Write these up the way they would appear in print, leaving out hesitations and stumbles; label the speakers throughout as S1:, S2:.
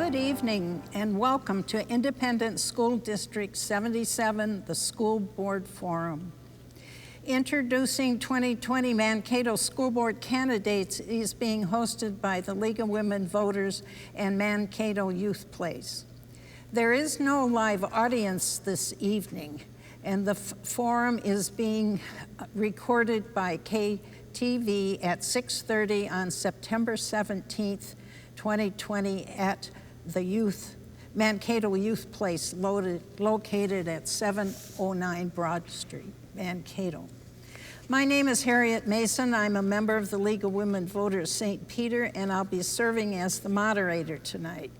S1: Good evening and welcome to Independent School District 77, the School Board Forum. Introducing 2020 Mankato School Board candidates is being hosted by the League of Women Voters and Mankato Youth Place. There is no live audience this evening, and the forum is being recorded by KTV at 6:30 on September 17th, 2020 at the Mankato Youth Place located at 709 Broad Street, Mankato. My name is Harriet Mason. I'm a member of the League of Women Voters St. Peter, and I'll be serving as the moderator tonight.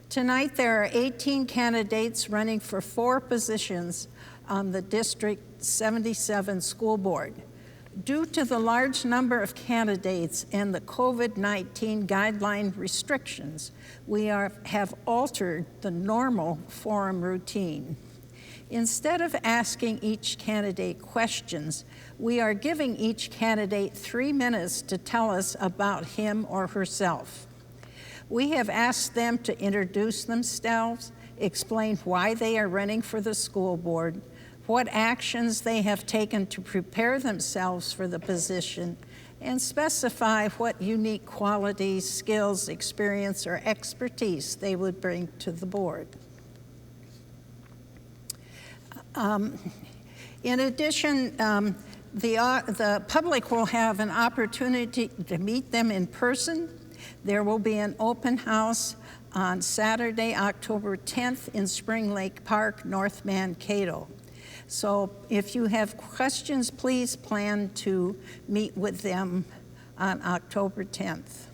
S1: Tonight there are 18 candidates running for 4 positions on the District 77 School Board. Due to the large number of candidates and the COVID-19 guideline restrictions, we have altered the normal forum routine. Instead of asking each candidate questions, we are giving each candidate 3 minutes to tell us about him or herself. We have asked them to introduce themselves, explain why they are running for the school board, what actions they have taken to prepare themselves for the position, and specify what unique qualities, skills, experience, or expertise they would bring to the board. In addition, the public will have an opportunity to meet them in person. There will be an open house on Saturday, October 10th in Spring Lake Park, North Mankato. So if you have questions, please plan to meet with them on October 10th.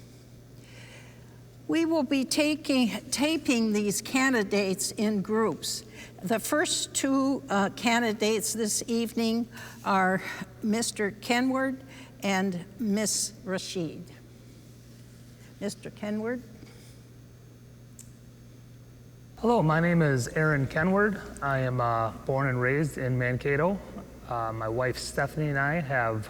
S1: We will be taping these candidates in groups. The first 2 candidates this evening are Mr. Kenward and Ms. Rasheed. Mr. Kenward.
S2: Hello, my name is Erin Kenward. I am born and raised in Mankato. My wife Stephanie and I have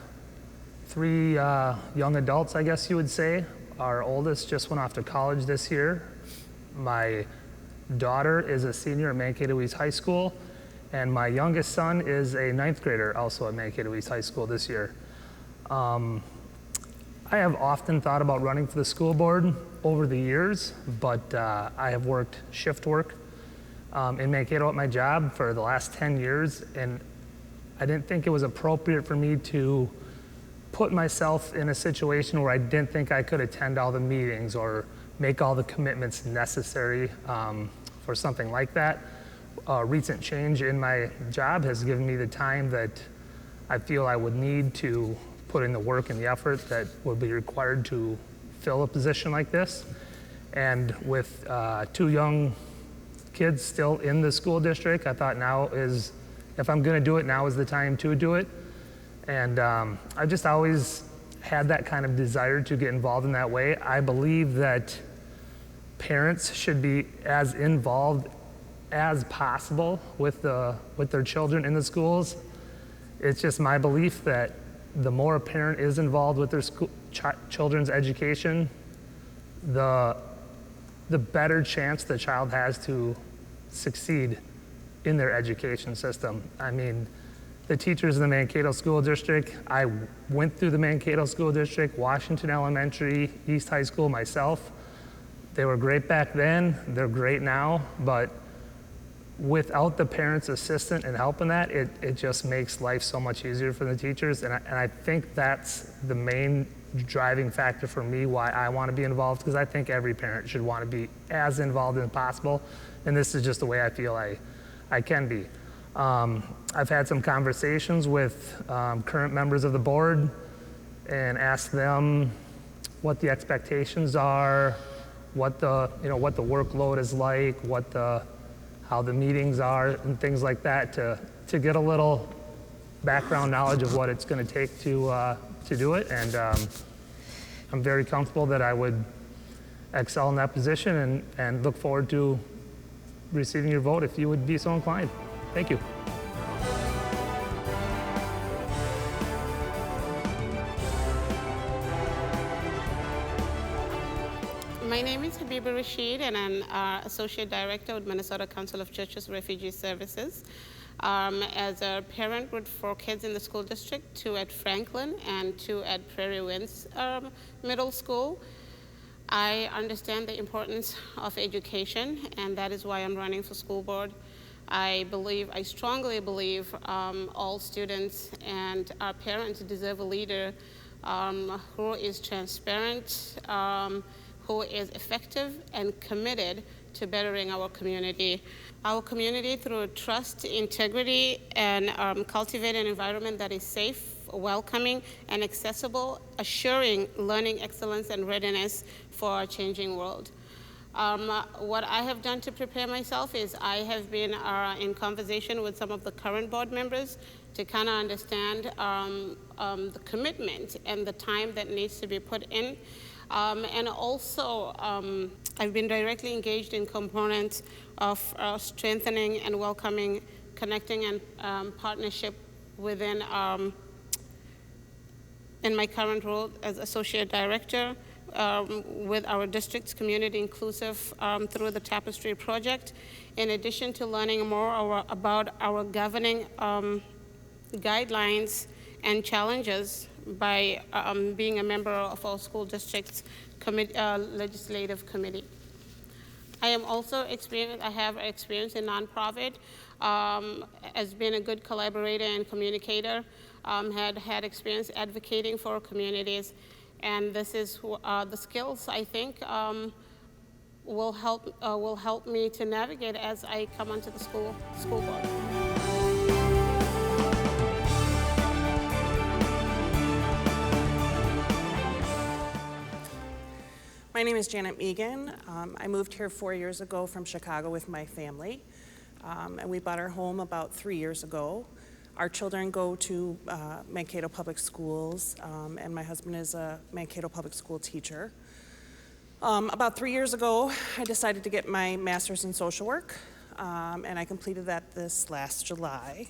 S2: 3 young adults, I guess you would say. Our oldest just went off to college this year. My daughter is a senior at Mankato East High School, and my youngest son is a 9th grader also at Mankato East High School this year. I have often thought about running for the school board over the years, but I have worked shift work in Mankato at my job for the last 10 years, and I didn't think it was appropriate for me to put myself in a situation where I didn't think I could attend all the meetings or make all the commitments necessary for something like that. Recent change in my job has given me the time that I feel I would need to put in the work and the effort that would be required to fill a position like this. And with 2 young kids still in the school district, I thought if I'm gonna do it, now is the time to do it. And I just always had that kind of desire to get involved in that way. I believe that parents should be as involved as possible with their children in the schools. It's just my belief that the more a parent is involved with their children's education, the better chance the child has to succeed in their education system. I mean, the teachers in the Mankato School District, I went through the Mankato School District, Washington Elementary, East High School myself. They were great back then, they're great now, but without the parents' assistance and help in that, it just makes life so much easier for the teachers. And I think that's the main driving factor for me why I want to be involved, because I think every parent should want to be as involved as possible. And this is just the way I feel I can be. I've had some conversations with current members of the board and asked them what the expectations are, what the workload is like, how the meetings are and things like that to get a little background knowledge of what it's going to take to do it. And I'm very comfortable that I would excel in that position and look forward to receiving your vote if you would be so inclined. Thank you.
S3: My name is Habib Rasheed, and I'm Associate Director with Minnesota Council of Churches Refugee Services. As a parent with 4 kids in the school district, 2 at Franklin and 2 at Prairie Winds Middle School, I understand the importance of education, and that is why I'm running for school board. I strongly believe all students and our parents deserve a leader who is transparent, who is effective and committed to bettering our community. Our community, through trust, integrity, and cultivate an environment that is safe, welcoming, and accessible, assuring learning excellence and readiness for our changing world. What I have done to prepare myself is I have been in conversation with some of the current board members to kind of understand the commitment and the time that needs to be put in. And also, I've been directly engaged in components of strengthening and welcoming, connecting, and partnership within in my current role as Associate Director with our district's Community Inclusive through the Tapestry Project, in addition to learning more about our governing guidelines and challenges by being a member of our school district's legislative committee. I have experience in nonprofit, as being a good collaborator and communicator, had experience advocating for communities, and this is the skills I think will help me to navigate as I come onto the school board.
S4: My name is Janet Megan. I moved here 4 years ago from Chicago with my family, and we bought our home about 3 years ago. Our children go to Mankato Public Schools, and my husband is a Mankato Public School teacher. About 3 years ago, I decided to get my master's in social work, and I completed that this last July.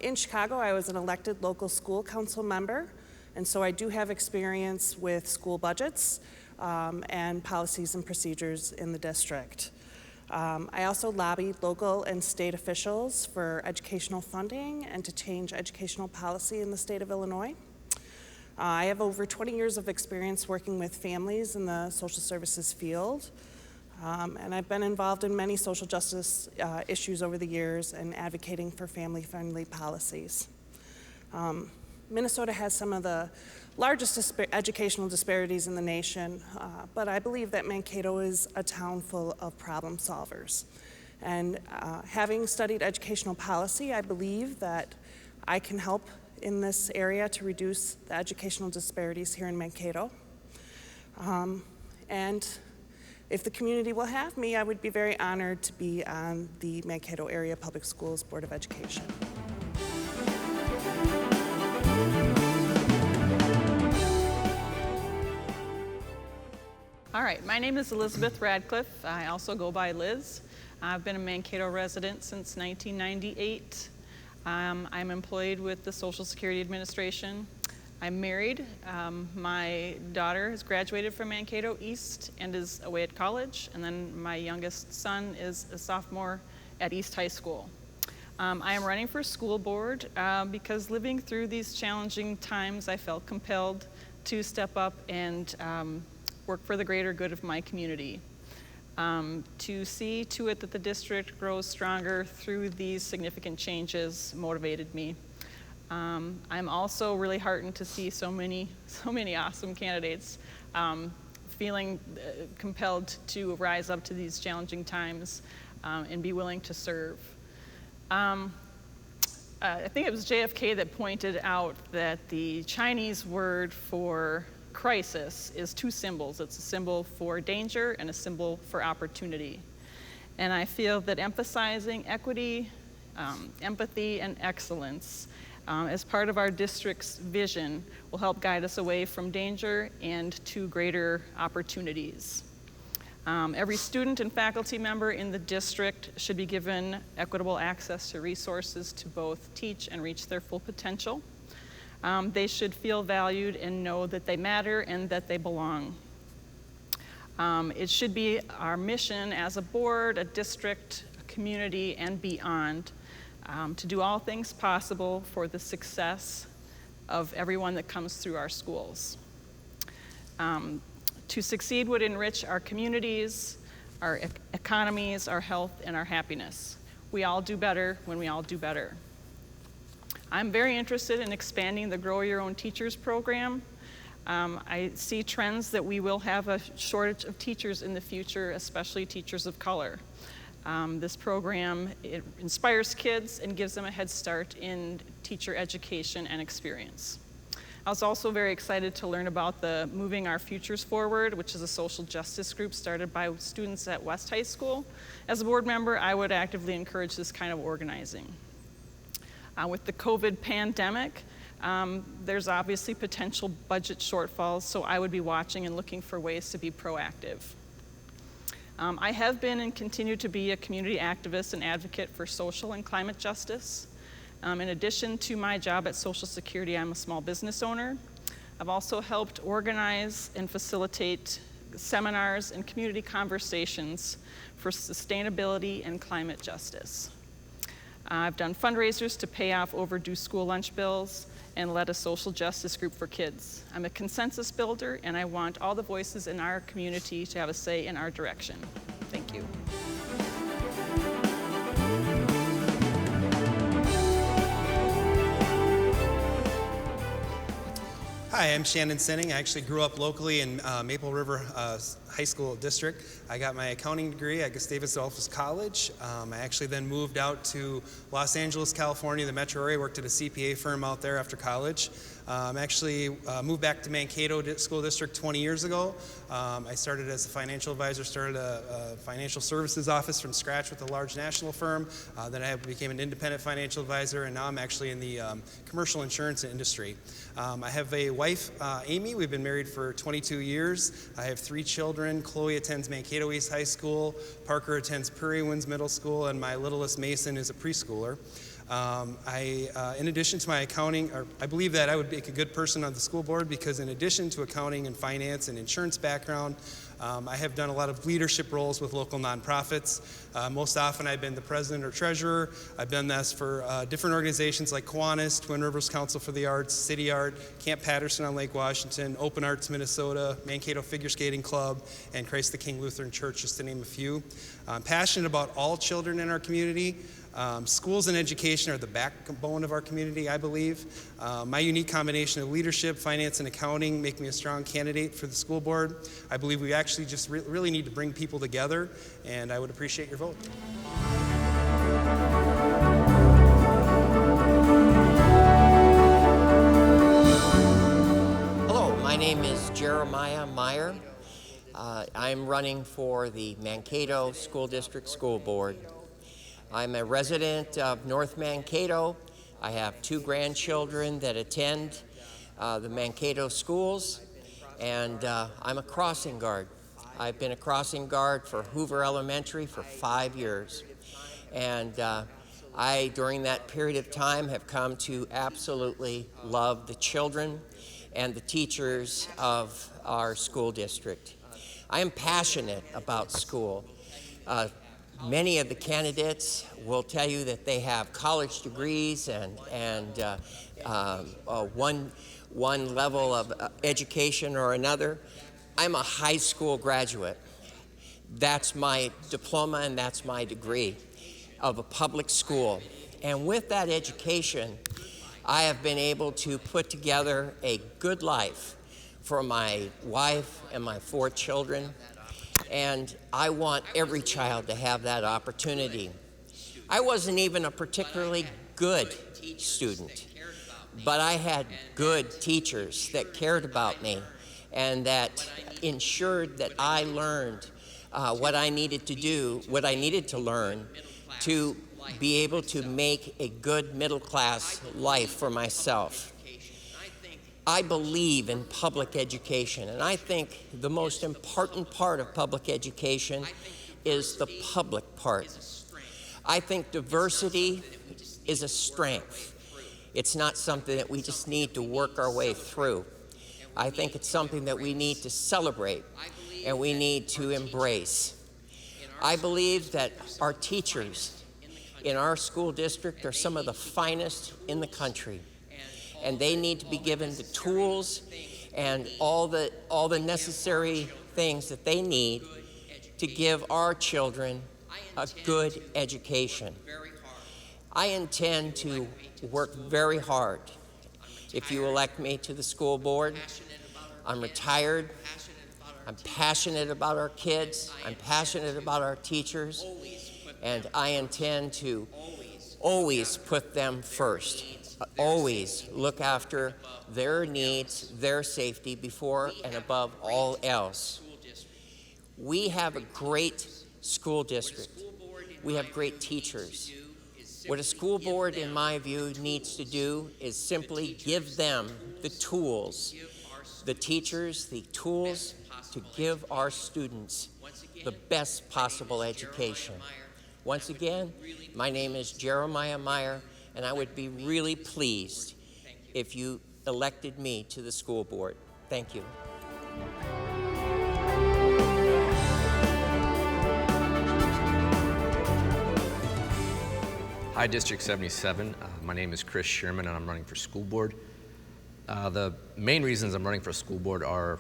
S4: In Chicago, I was an elected local school council member, and so I do have experience with school budgets and policies and procedures in the district. I also lobbied local and state officials for educational funding and to change educational policy in the state of Illinois. I have over 20 years of experience working with families in the social services field, and I've been involved in many social justice issues over the years and advocating for family-friendly policies. Minnesota has some of the largest educational disparities in the nation, but I believe that Mankato is a town full of problem solvers. And having studied educational policy, I believe that I can help in this area to reduce the educational disparities here in Mankato. And if the community will have me, I would be very honored to be on the Mankato Area Public Schools Board of Education.
S5: All right, my name is Elizabeth Radcliffe. I also go by Liz. I've been a Mankato resident since 1998. I'm employed with the Social Security Administration. I'm married. My daughter has graduated from Mankato East and is away at college. And then my youngest son is a sophomore at East High School. I am running for school board because living through these challenging times, I felt compelled to step up and work for the greater good of my community. To see to it that the district grows stronger through these significant changes motivated me. I'm also really heartened to see so many awesome candidates feeling compelled to rise up to these challenging times and be willing to serve. I think it was JFK that pointed out that the Chinese word for crisis is 2 symbols. It's a symbol for danger and a symbol for opportunity. And I feel that emphasizing equity, empathy, and excellence as part of our district's vision will help guide us away from danger and to greater opportunities. Every student and faculty member in the district should be given equitable access to resources to both teach and reach their full potential. They should feel valued and know that they matter and that they belong. It should be our mission as a board, a district, a community, and beyond to do all things possible for the success of everyone that comes through our schools. To succeed would enrich our communities, our economies, our health, and our happiness. We all do better when we all do better. I'm very interested in expanding the Grow Your Own Teachers program. I see trends that we will have a shortage of teachers in the future, especially teachers of color. This program, it inspires kids and gives them a head start in teacher education and experience. I was also very excited to learn about the Moving Our Futures Forward, which is a social justice group started by students at West High School. As a board member, I would actively encourage this kind of organizing. With the COVID pandemic, there's obviously potential budget shortfalls, so I would be watching and looking for ways to be proactive. I have been and continue to be a community activist and advocate for social and climate justice. In addition to my job at Social Security, I'm a small business owner. I've also helped organize and facilitate seminars and community conversations for sustainability and climate justice. I've done fundraisers to pay off overdue school lunch bills and led a social justice group for kids. I'm a consensus builder, and I want all the voices in our community to have a say in our direction. Thank you.
S6: Hi, I'm Shannon. I actually grew up locally in Maple River High School District. I got my accounting degree at Gustavus Adolphus College. I actually then moved out to Los Angeles, California, the metro area, worked at a CPA firm out there after college. Actually moved back to Mankato School District 20 years ago. I started as a financial advisor, started a financial services office from scratch with a large national firm. Then I became an independent financial advisor, and now I'm actually in the commercial insurance industry. I have a wife, Amy. We've been married for 22 years. I have 3 children. Chloe attends Mankato East High School. Parker attends Prairie Winds Middle School, and my littlest Mason is a preschooler. In addition to my accounting, I believe that I would make a good person on the school board because in addition to accounting and finance and insurance background, I have done a lot of leadership roles with local nonprofits. Most often I've been the president or treasurer. I've done this for different organizations like Kiwanis, Twin Rivers Council for the Arts, City Art, Camp Patterson on Lake Washington, Open Arts Minnesota, Mankato Figure Skating Club, and Christ the King Lutheran Church, just to name a few. I'm passionate about all children in our community. Schools and education are the backbone of our community, I believe. My unique combination of leadership, finance, and accounting make me a strong candidate for the school board. I believe we actually just really need to bring people together, and I would appreciate your vote.
S7: Hello, my name is Jeremiah Meyer. I'm running for the Mankato School District School Board. I'm a resident of North Mankato. I have 2 grandchildren that attend the Mankato schools, and I'm a crossing guard. I've been a crossing guard for Hoover Elementary for 5 years. And I, during that period of time, have come to absolutely love the children and the teachers of our school district. I am passionate about school. Many of the candidates will tell you that they have college degrees and one level of education or another. I'm a high school graduate. That's my diploma and that's my degree of a public school. And with that education, I have been able to put together a good life for my wife and my 4 children. And I want every child to have that opportunity. I wasn't even a particularly good student, but I had good teachers that cared about me and that ensured that I learned what I needed to do, what I needed to learn to be able to make a good middle-class life for myself. I believe in public education, and I think the most important part of public education is the public part. I think diversity is a strength. It's not something that we just need to work our way through. I think it's something that we need to celebrate. and we need to embrace. I believe that our teachers in our school district are some of the finest in the country, and they need to be given the tools and all the necessary things that they need to give our children a good education. I intend to work very hard. If you elect me to the school board, I'm retired. I'm passionate about our kids. I'm passionate about our teachers. And I intend to always put them first. Always look after their needs, their safety before and above all else. We have a great school district. We have great teachers. What a school board, in my view, needs to do is simply give them the tools, the teachers, the tools to give our students the best possible education. Once again, my name is Jeremiah Meyer, and I would be really pleased if you elected me to the school board. Thank you.
S8: Hi, District 77. My name is Chris Sherman, and I'm running for school board. The main reasons I'm running for school board are,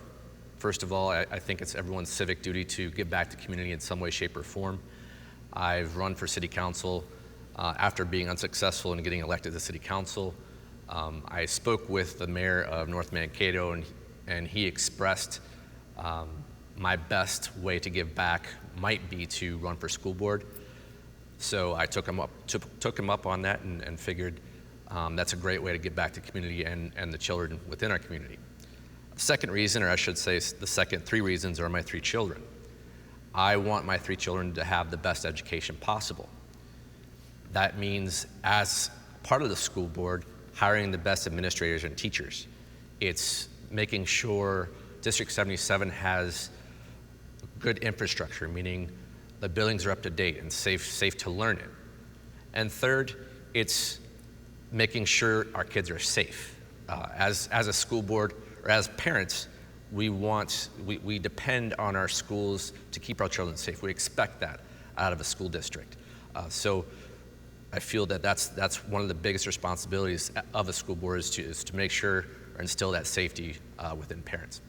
S8: first of all, I think it's everyone's civic duty to give back to the community in some way, shape, or form. I've run for city council after being unsuccessful in getting elected to city council. I spoke with the mayor of North Mankato, and he expressed my best way to give back might be to run for school board. So I took him up on that and figured that's a great way to give back to the community and the children within our community. The second reason, or I should say the second three reasons, are my three children. I want my three children to have the best education possible. That means, as part of the school board, hiring the best administrators and teachers. It's making sure District 77 has good infrastructure, meaning the buildings are up to date and safe to learn in. And third, it's making sure our kids are safe. As a school board, or as parents, we depend on our schools to keep our children safe. We expect that out of a school district. So I feel that that's one of the biggest responsibilities of a school board is to make sure or instill that safety within parents.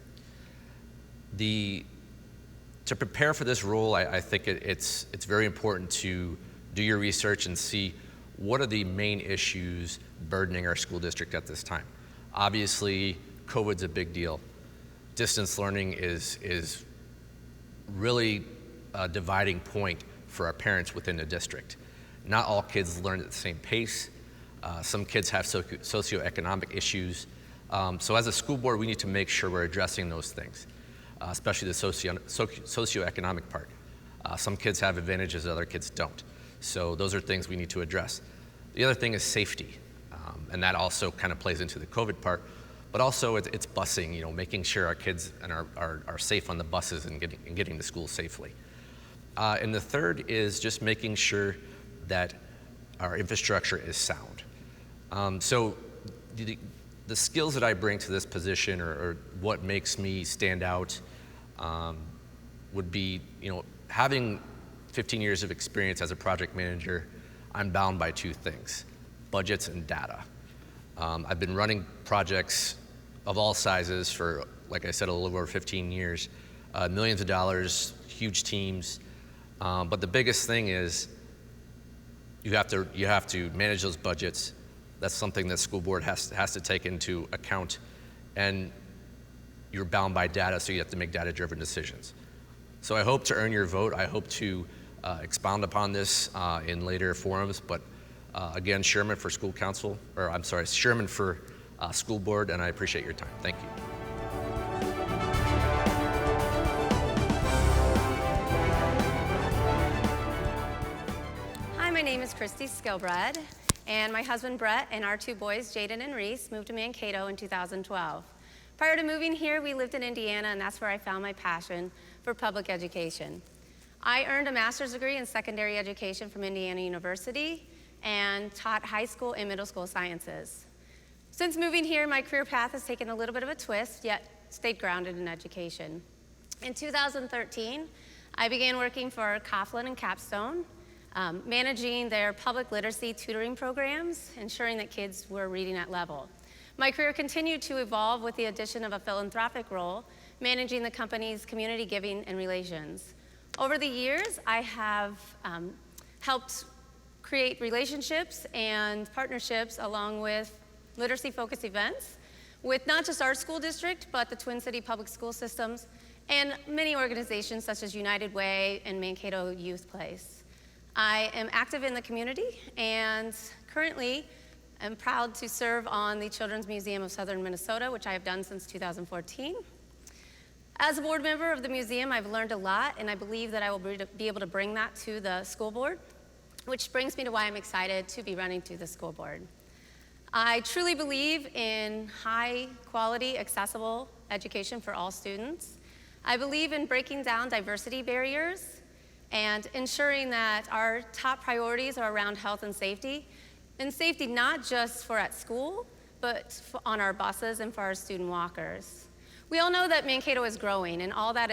S8: To prepare for this role, I think it's very important to do your research and see what are the main issues burdening our school district at this time. Obviously, COVID's a big deal. Distance learning is really a dividing point for our parents within the district. Not all kids learn at the same pace. Some kids have socioeconomic issues. So as a school board, we need to make sure we're addressing those things, especially the socioeconomic part. Some kids have advantages, other kids don't. So those are things we need to address. The other thing is safety, and that also kind of plays into the COVID part, but also it's busing, making sure our kids and are safe on the buses and getting to school safely. And the third is just making sure that our infrastructure is sound. So the skills that I bring to this position or what makes me stand out would be, having 15 years of experience as a project manager, I'm bound by two things: budgets and data. I've been running projects of all sizes for, like I said, a little over 15 years, millions of dollars, huge teams. But the biggest thing is you have to manage those budgets. That's something that school board has to take into account, and you're bound by data, so you have to make data-driven decisions. So I hope to earn your vote. I hope to expound upon this in later forums, but again, Sherman for school council, Sherman for school board, and I appreciate your time. Thank you.
S9: Hi, my name is Christy Skilbrud, and my husband Brett and our two boys, Jaden and Reese, moved to Mankato in 2012. Prior to moving here, we lived in Indiana, and that's where I found my passion for public education. I earned a master's degree in secondary education from Indiana University and taught high school and middle school sciences. Since moving here, my career path has taken a little bit of a twist, yet stayed grounded in education. In 2013, I began working for Coughlin and Capstone, managing their public literacy tutoring programs, ensuring that kids were reading at level. My career continued to evolve with the addition of a philanthropic role, managing the company's community giving and relations. Over the years, I have helped create relationships and partnerships along with literacy-focused events with not just our school district, but the Twin City Public School Systems and many organizations such as United Way and Mankato Youth Place. I am active in the community and currently am proud to serve on the Children's Museum of Southern Minnesota, which I have done since 2014. As a board member of the museum, I've learned a lot, and I believe that I will be able to bring that to the school board, which brings me to why I'm excited to be running to the school board. I truly believe in high quality, accessible education for all students. I believe in breaking down diversity barriers and ensuring that our top priorities are around health and safety not just for at school, but on our buses and for our student walkers. We all know that Mankato is growing and that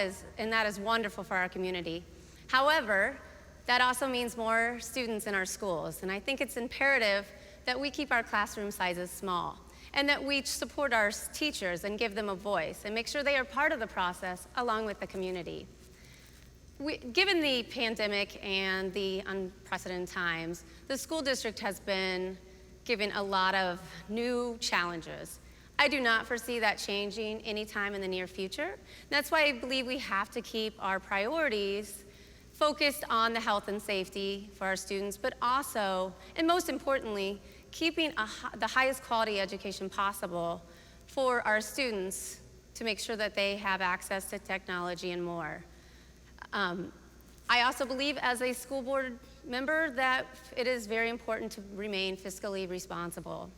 S9: is wonderful for our community. However, that also means more students in our schools, and I think it's imperative that we keep our classroom sizes small and that we support our teachers and give them a voice and make sure they are part of the process along with the community. Given the pandemic and the unprecedented times, the school district has been given a lot of new challenges. I do not foresee that changing anytime in the near future. That's why I believe we have to keep our priorities focused on the health and safety for our students, but also, and most importantly, keeping the highest quality education possible for our students to make sure that they have access to technology and more. I also believe as a school board member that it is very important to remain fiscally responsible.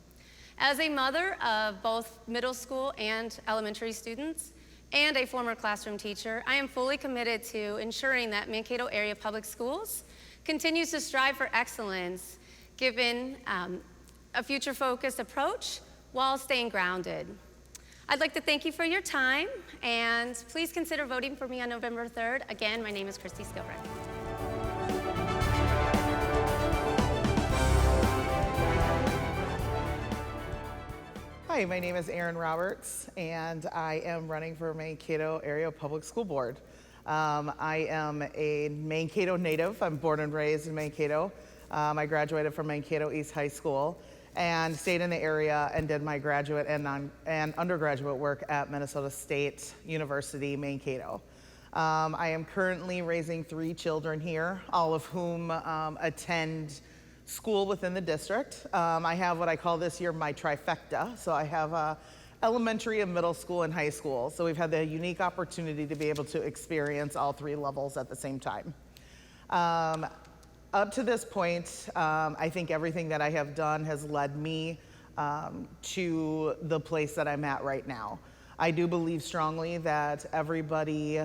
S9: As a mother of both middle school and elementary students and a former classroom teacher, I am fully committed to ensuring that Mankato Area Public Schools continues to strive for excellence given a future-focused approach while staying grounded. I'd like to thank you for your time, and please consider voting for me on November 3rd. Again, my name is Christy Skilbrud.
S10: Hi, my name is Erin Roberts, and I am running for Mankato Area Public School Board. I am a Mankato native. I'm born and raised in Mankato. I graduated from Mankato East High School and stayed in the area and did my graduate and undergraduate work at Minnesota State University, Mankato. I am currently raising 3 children here, all of whom attend school within the district. I have what I call this year my trifecta. So I have elementary and middle school and high school. So we've had the unique opportunity to be able to experience all 3 levels at the same time. Up to this point, I think everything that I have done has led me to the place that I'm at right now. I do believe strongly that everybody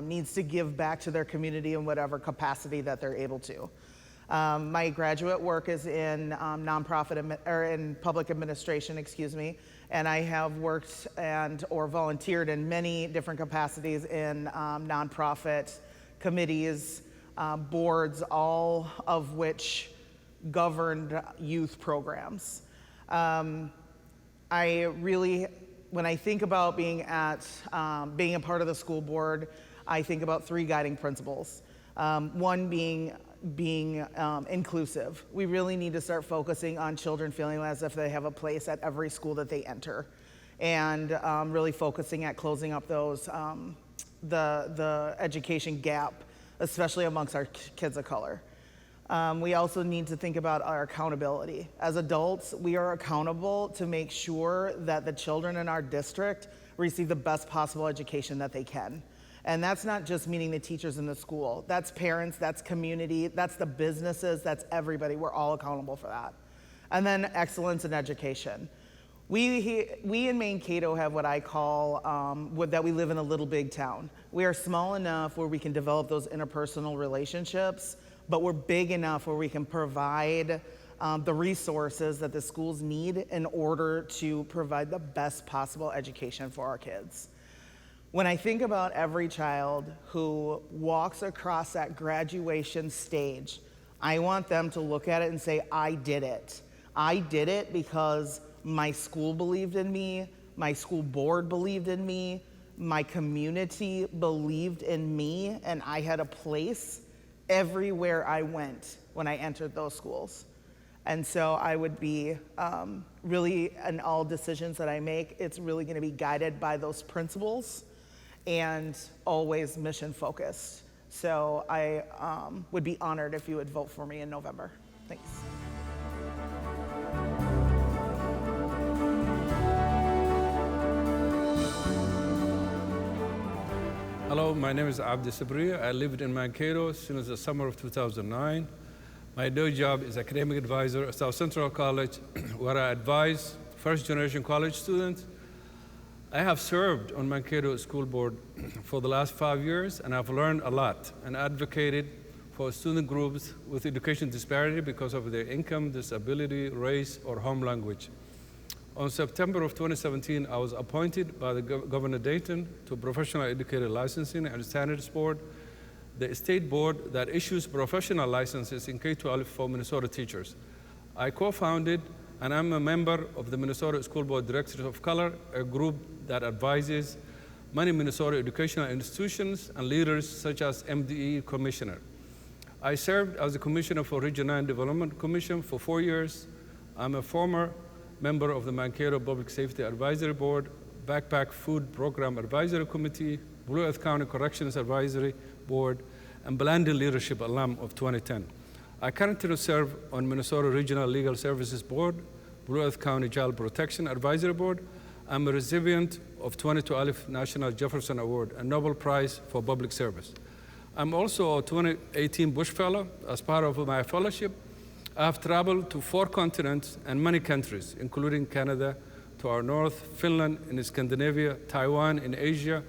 S10: needs to give back to their community in whatever capacity that they're able to. My graduate work is in in public administration, and I have worked or volunteered in many different capacities in nonprofit committees, boards, all of which governed youth programs. When I think about being a part of the school board, I think about 3 guiding principles. One being inclusive. We really need to start focusing on children feeling as if they have a place at every school that they enter, and really focusing at closing up those the education gap, especially amongst our kids of color. We also need to think about our accountability. As adults, we are accountable to make sure that the children in our district receive the best possible education that they can. And that's not just meaning the teachers in the school. That's parents, that's community, that's the businesses, that's everybody. We're all accountable for that. And then excellence in education. We in Mankato have what I call that we live in a little big town. We are small enough where we can develop those interpersonal relationships, but we're big enough where we can provide the resources that the schools need in order to provide the best possible education for our kids. When I think about every child who walks across that graduation stage, I want them to look at it and say, I did it. I did it because my school believed in me, my school board believed in me, my community believed in me, and I had a place everywhere I went when I entered those schools. And so I would be really, in all decisions that I make, it's really gonna be guided by those principles and always mission focused. So I would be honored if you would vote for me in November. Thanks.
S11: Hello, my name is Abdi Sabria. I lived in Mankato since the summer of 2009. My day job is academic advisor at South Central College, where I advise first-generation college students. I have served on Mankato School Board for the last 5 years, and I've learned a lot and advocated for student groups with education disparity because of their income, disability, race, or home language. On September of 2017, I was appointed by the Governor Dayton to Professional Educator Licensing and Standards Board, the state board that issues professional licenses in K-12 for Minnesota teachers. I co-founded and I'm a member of the Minnesota School Board Directors of Color, a group that advises many Minnesota educational institutions and leaders such as MDE Commissioner. I served as the Commissioner for Region 9 Development Commission for 4 years. I'm a former member of the Mankato Public Safety Advisory Board, Backpack Food Program Advisory Committee, Blue Earth County Corrections Advisory Board, and Blanding Leadership alum of 2010. I currently serve on Minnesota Regional Legal Services Board, Blue Earth County Child Protection Advisory Board. I'm a recipient of 2012 National Jefferson Award, a Nobel Prize for Public Service. I'm also a 2018 Bush Fellow. As part of my fellowship, I have traveled to 4 continents and many countries, including Canada to our north, Finland in Scandinavia, Taiwan in Asia,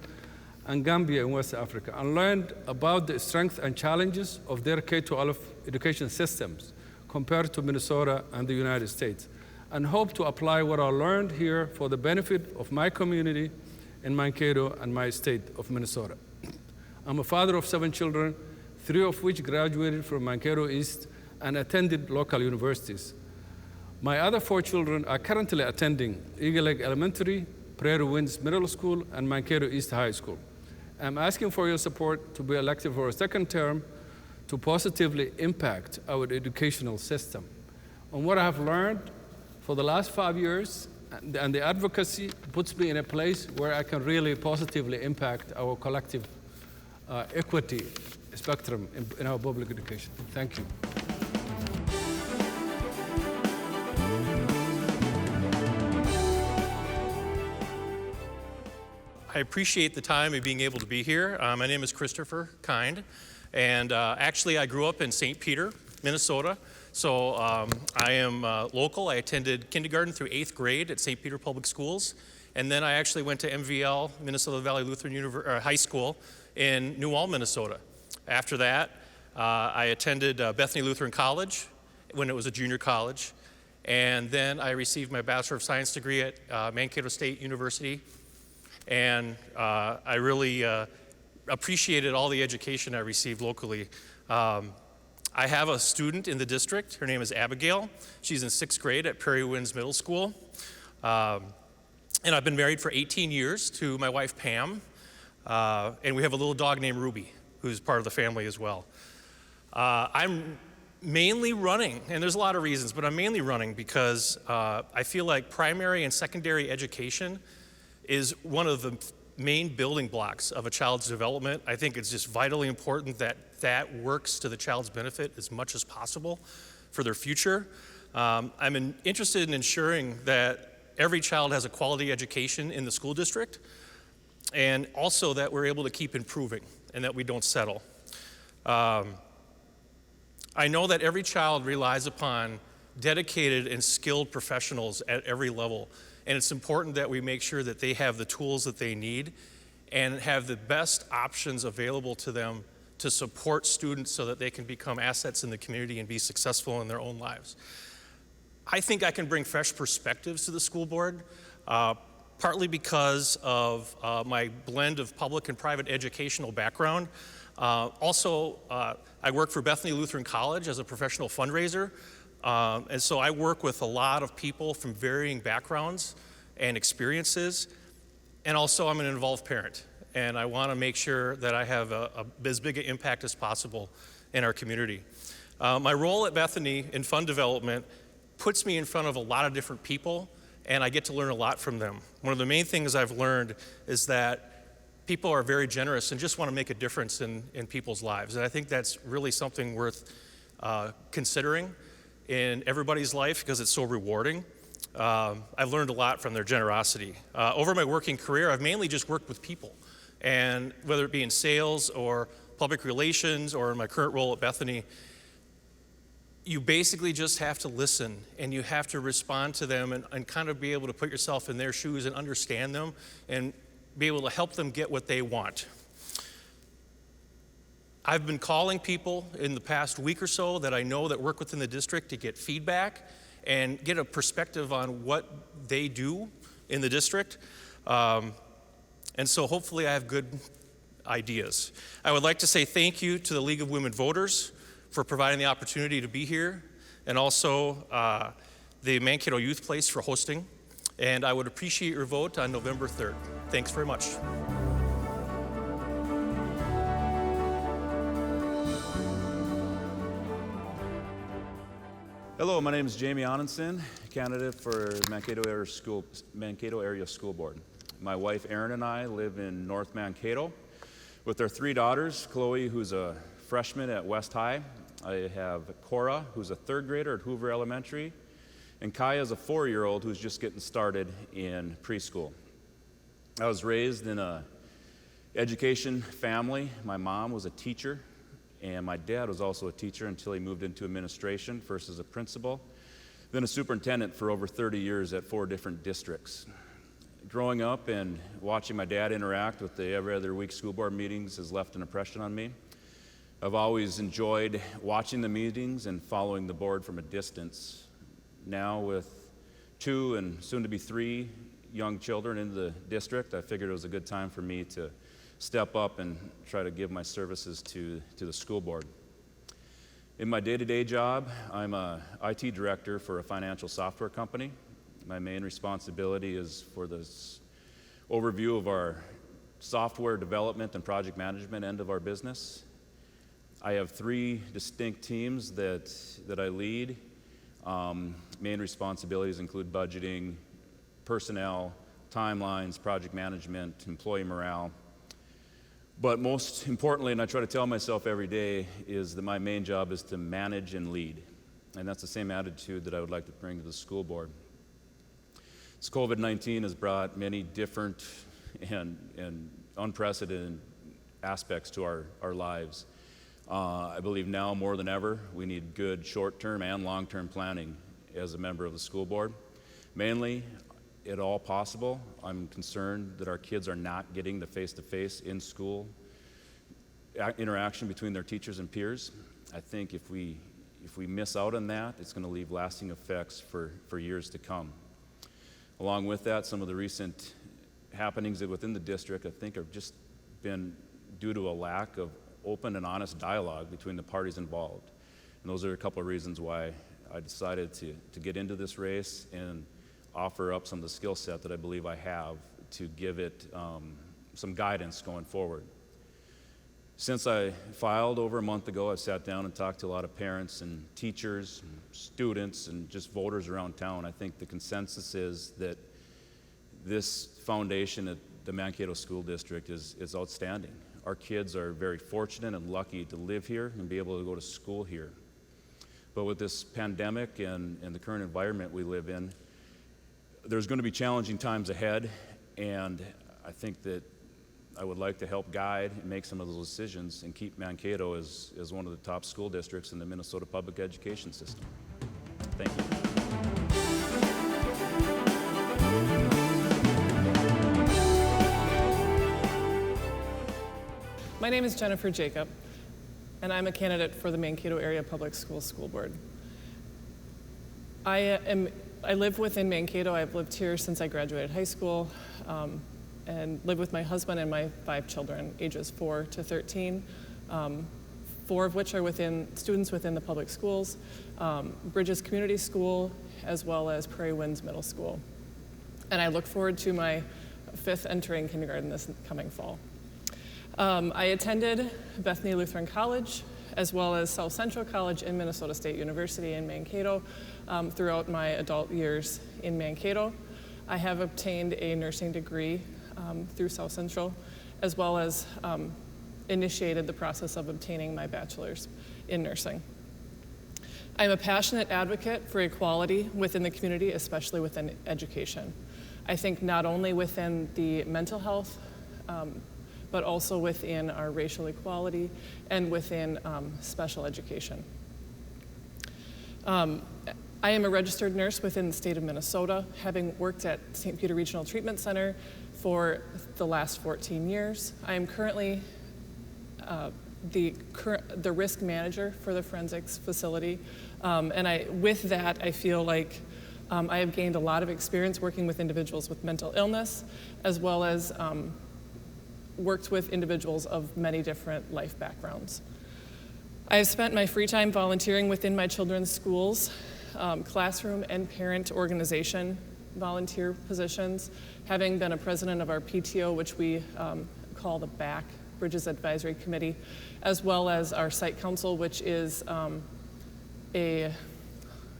S11: and Gambia in West Africa, and learned about the strengths and challenges of their K-12 education systems compared to Minnesota and the United States, and hope to apply what I learned here for the benefit of my community in Mankato and my state of Minnesota. I'm a father of 7 children, 3 of which graduated from Mankato East and attended local universities. My other 4 children are currently attending Eagle Lake Elementary, Prairie Winds Middle School, and Mankato East High School. I'm asking for your support to be elected for a 2nd term to positively impact our educational system. And what I have learned for the last 5 years and the advocacy puts me in a place where I can really positively impact our collective equity spectrum in our public education. Thank you.
S12: I appreciate the time of being able to be here. My name is Christopher Kind, and actually I grew up in St. Peter, Minnesota, so I am local. I attended kindergarten through 8th grade at St. Peter Public Schools, and then I actually went to MVL, Minnesota Valley Lutheran High School in New Ulm, Minnesota. After that, I attended Bethany Lutheran College when it was a junior college, and then I received my Bachelor of Science degree at Mankato State University. And I really appreciated all the education I received locally. I have a student in the district. Her name is Abigail. She's in 6th grade at Prairie Winds Middle School. And I've been married for 18 years to my wife, Pam. And we have a little dog named Ruby, who's part of the family as well. I'm mainly running, and there's a lot of reasons, but I'm mainly running because I feel like primary and secondary education is one of the main building blocks of a child's development. I think it's just vitally important that that works to the child's benefit as much as possible for their future. I'm interested in ensuring that every child has a quality education in the school district, and also that we're able to keep improving and that we don't settle. I know that every child relies upon dedicated and skilled professionals at every level. And it's important that we make sure that they have the tools that they need and have the best options available to them to support students so that they can become assets in the community and be successful in their own lives. I think I can bring fresh perspectives to the school board, partly because of my blend of public and private educational background. Also, I work for Bethany Lutheran College as a professional fundraiser. And so I work with a lot of people from varying backgrounds and experiences. And also I'm an involved parent. And I want to make sure that I have as big an impact as possible in our community. My role at Bethany in fund development puts me in front of a lot of different people, and I get to learn a lot from them. One of the main things I've learned is that people are very generous and just want to make a difference in people's lives. And I think that's really something worth considering in everybody's life because it's so rewarding. I've learned a lot from their generosity. Over my working career, I've mainly just worked with people. And whether it be in sales or public relations or in my current role at Bethany, you basically just have to listen and you have to respond to them and kind of be able to put yourself in their shoes and understand them and be able to help them get what they want. I've been calling people in the past week or so that I know that work within the district to get feedback and get a perspective on what they do in the district. And so hopefully I have good ideas. I would like to say thank you to the League of Women Voters for providing the opportunity to be here, and also the Mankato Youth Place for hosting. And I would appreciate your vote on November 3rd. Thanks very much.
S13: Hello, my name is Jamie Allensen, candidate for Mankato Area School Board. My wife Erin and I live in North Mankato with our 3 daughters, Chloe, who's a freshman at West High. I have Cora, who's a 3rd grader at Hoover Elementary, and Kaya's a 4-year-old who's just getting started in preschool. I was raised in an education family. My mom was a teacher, and my dad was also a teacher until he moved into administration, first as a principal, then a superintendent for over 30 years at 4 different districts. Growing up and watching my dad interact with the every other week school board meetings has left an impression on me. I've always enjoyed watching the meetings and following the board from a distance. Now with 2 and soon to be 3 young children in the district, I figured it was a good time for me to step up and try to give my services to the school board. In my day-to-day job, I'm a IT director for a financial software company. My main responsibility is for this overview of our software development and project management end of our business. I have 3 distinct teams that I lead. Main responsibilities include budgeting, personnel, timelines, project management, employee morale. But most importantly, and I try to tell myself every day, is that my main job is to manage and lead. And that's the same attitude that I would like to bring to the school board. This COVID-19 has brought many different and unprecedented aspects to our lives. I believe now more than ever, we need good short-term and long-term planning as a member of the school board. Mainly, at all possible, I'm concerned that our kids are not getting the face-to-face in-school interaction between their teachers and peers. I think if we miss out on that, it's going to leave lasting effects for years to come. Along with that, some of the recent happenings within the district, I think, have just been due to a lack of open and honest dialogue between the parties involved. And those are a couple of reasons why I decided to get into this race and offer up some of the skill set that I believe I have to give it some guidance going forward. Since I filed over a month ago, I've sat down and talked to a lot of parents and teachers, and students, and just voters around town. I think the consensus is that this foundation at the Mankato School District is outstanding. Our kids are very fortunate and lucky to live here and be able to go to school here. But with this pandemic and the current environment we live in, there's going to be challenging times ahead, and I think that I would like to help guide and make some of those decisions and keep Mankato as one of the top school districts in the Minnesota public education system. Thank you.
S14: My name is Jennifer Jacob, and I'm a candidate for the Mankato Area Public Schools School Board. I am I live within Mankato. I've lived here since I graduated high school, and live with my husband and my 5 children, ages 4 to 13, 4 of which are students within the public schools, Bridges Community School, as well as Prairie Winds Middle School. And I look forward to my 5th entering kindergarten this coming fall. I attended Bethany Lutheran College, as well as South Central College and Minnesota State University in Mankato throughout my adult years in Mankato. I have obtained a nursing degree through South Central, as well as initiated the process of obtaining my bachelor's in nursing. I'm a passionate advocate for equality within the community, especially within education. I think not only within the mental health, but also within our racial equality and within special education. I am a registered nurse within the state of Minnesota, having worked at St. Peter Regional Treatment Center for the last 14 years. I am currently the risk manager for the forensics facility. And with that, I feel like I have gained a lot of experience working with individuals with mental illness, as well as worked with individuals of many different life backgrounds. I have spent my free time volunteering within my children's schools, classroom and parent organization volunteer positions, having been a president of our PTO, which we call the BAC, Bridges Advisory Committee, as well as our site council, which is a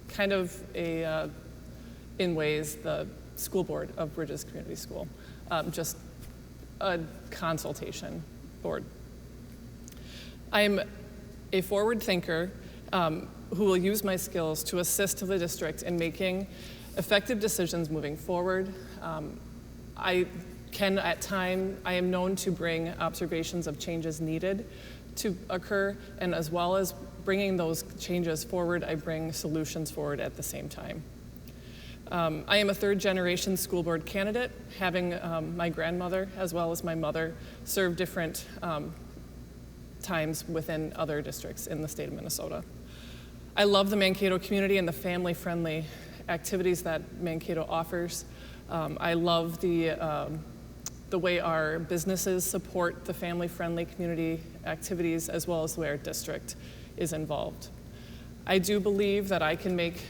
S14: kind of in ways, the school board of Bridges Community School, just a consultation board. I'm a forward thinker who will use my skills to assist the district in making effective decisions moving forward. I am known to bring observations of changes needed to occur, and as well as bringing those changes forward, I bring solutions forward at the same time. I am a 3rd-generation school board candidate, having my grandmother as well as my mother serve different times within other districts in the state of Minnesota. I love the Mankato community and the family-friendly activities that Mankato offers. I love the way our businesses support the family-friendly community activities, as well as the way our district is involved. I do believe that I can make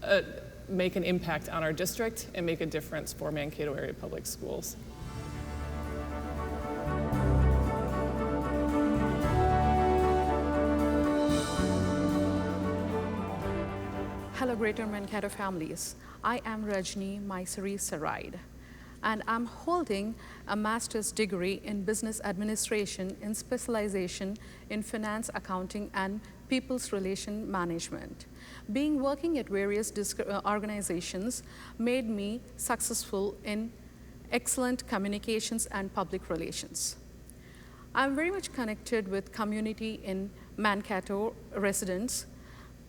S14: an impact on our district and make a difference for Mankato area public schools.
S15: Hello, Greater Mankato families. I am Rajni Mysori Saride, and I'm holding a master's degree in business administration in specialization in finance, accounting, and people's relation management. Working at various organizations made me successful in excellent communications and public relations. I'm very much connected with community in Mankato residents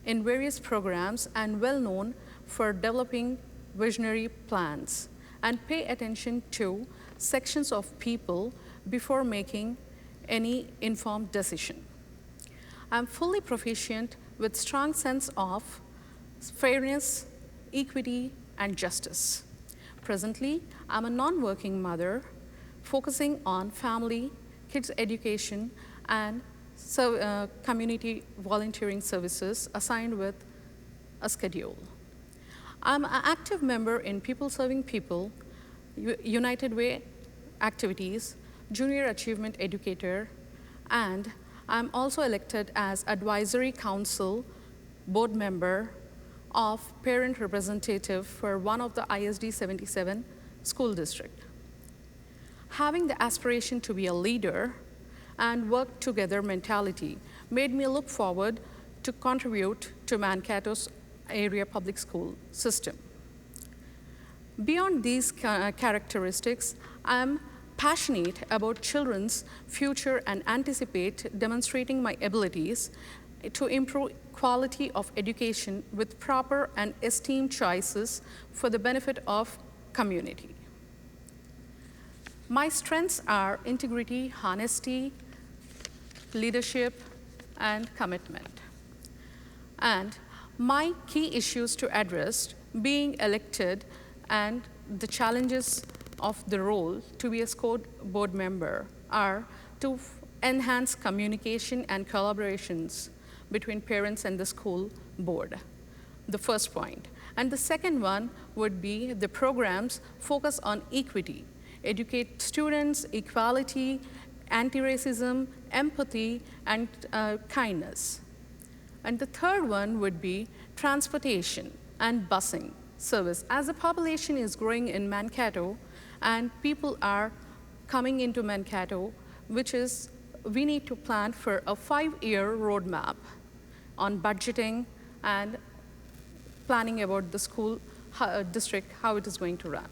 S15: in various programs and well known for developing visionary plans and pay attention to sections of people before making any informed decision. I'm fully proficient with strong sense of fairness, equity, and justice. Presently, I'm a non-working mother focusing on family, kids' education, and community volunteering services assigned with a schedule. I'm an active member in People Serving People, United Way activities, Junior Achievement Educator, and I'm also elected as Advisory Council Board Member of Parent Representative for one of the ISD 77 school district. Having the aspiration to be a leader and work together mentality made me look forward to contribute to Mankato's area public school system. Beyond these characteristics, I'm passionate about children's future and anticipate demonstrating my abilities to improve quality of education with proper and esteemed choices for the benefit of community. My strengths are integrity, honesty, leadership, and commitment. And my key issues to address being elected and the challenges of the role to be a school board member are to enhance communication and collaborations between parents and the school board, the first point. And the second one would be the programs focus on equity, educate students, equality, anti-racism, empathy, and kindness. And the third one would be transportation and busing service. As the population is growing in Mankato and people are coming into Mankato, which is, we need to plan for a 5-year roadmap on budgeting and planning about the school district, how it is going to run.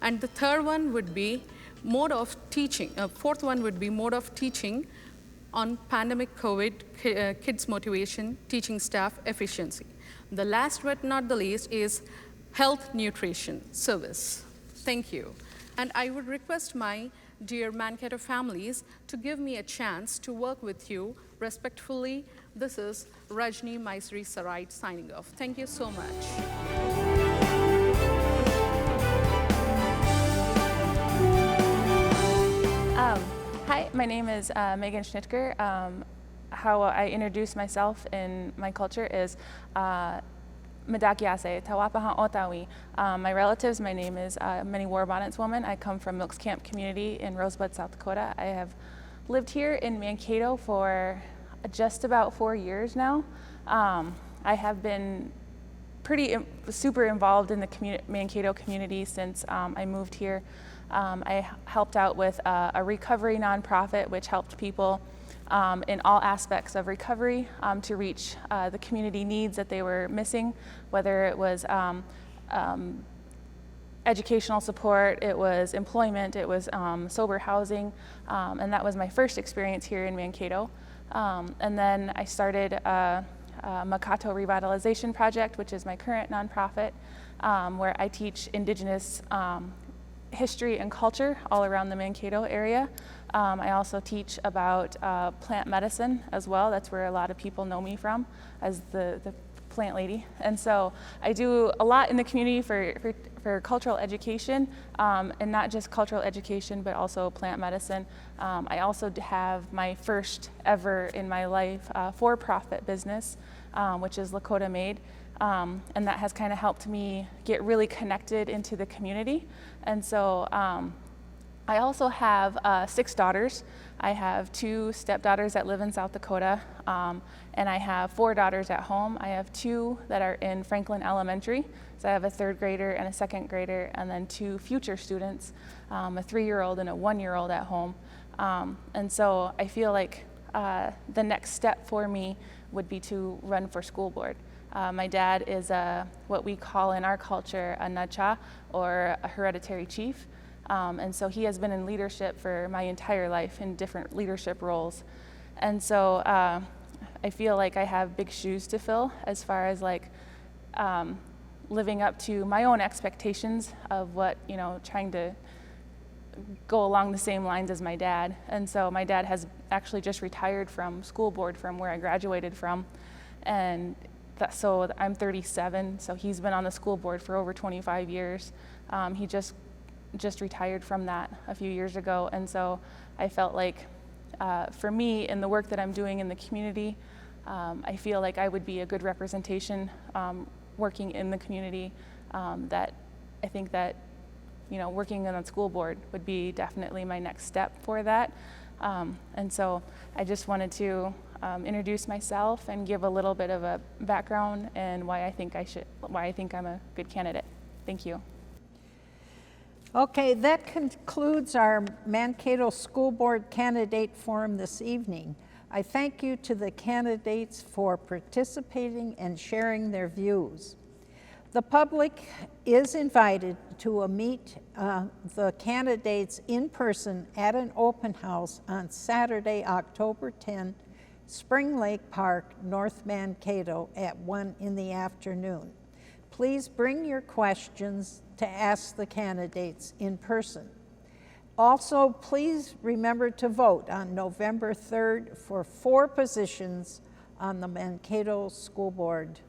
S15: And the third one would be mode of teaching. Fourth one would be mode of teaching on pandemic COVID, kids motivation, teaching staff efficiency. The last but not the least is health nutrition service. Thank you. And I would request my dear Mankato families to give me a chance to work with you respectfully. This is Rajni Mysori signing off. Thank you so much.
S16: Hi, my name is Megan Schnitker. How I introduce myself in my culture is Madakiase, Tawapaha Otawi. My relatives, my name is Many War Bonnets Woman. I come from Milks Camp community in Rosebud, South Dakota. I have lived here in Mankato for just about 4 years now. I have been super involved in the Mankato community since I moved here. I helped out with a recovery nonprofit which helped people in all aspects of recovery to reach the community needs that they were missing, whether it was educational support, it was employment, it was sober housing, and that was my first experience here in Mankato. And then I started a Mankato Revitalization Project, which is my current nonprofit, where I teach Indigenous history and culture all around the Mankato area. I also teach about plant medicine as well. That's where a lot of people know me from, as the plant lady. And so I do a lot in the community for cultural education, and not just cultural education, but also plant medicine. I also have my first ever in my life for-profit business, which is Lakota Made. And that has kind of helped me get really connected into the community. And so I also have 6 daughters. I have 2 stepdaughters that live in South Dakota, and I have 4 daughters at home. I have 2 that are in Franklin Elementary. So I have a 3rd grader and a 2nd grader, and then 2 future students, a 3-year-old and a 1-year-old at home. And so I feel like the next step for me would be to run for school board. My dad is what we call in our culture a nacha, or a hereditary chief. And so he has been in leadership for my entire life in different leadership roles. And so I feel like I have big shoes to fill as far as like living up to my own expectations of what, trying to go along the same lines as my dad. And so my dad has actually just retired from school board from where I graduated from. And so I'm 37, so he's been on the school board for over 25 years. He just retired from that a few years ago, and so I felt like for me, in the work that I'm doing in the community, I feel like I would be a good representation working in the community, that I think that working on the school board would be definitely my next step for that. And so I just wanted to introduce myself and give a little bit of a background and why I think I'm a good candidate. Thank you.
S1: Okay, that concludes our Mankato School Board Candidate Forum this evening. I thank you to the candidates for participating and sharing their views. The public is invited to meet the candidates in person at an open house on Saturday, October 10, Spring Lake Park, North Mankato at 1 in the afternoon. Please bring your questions to ask the candidates in person. Also, please remember to vote on November 3rd for 4 positions on the Mankato School Board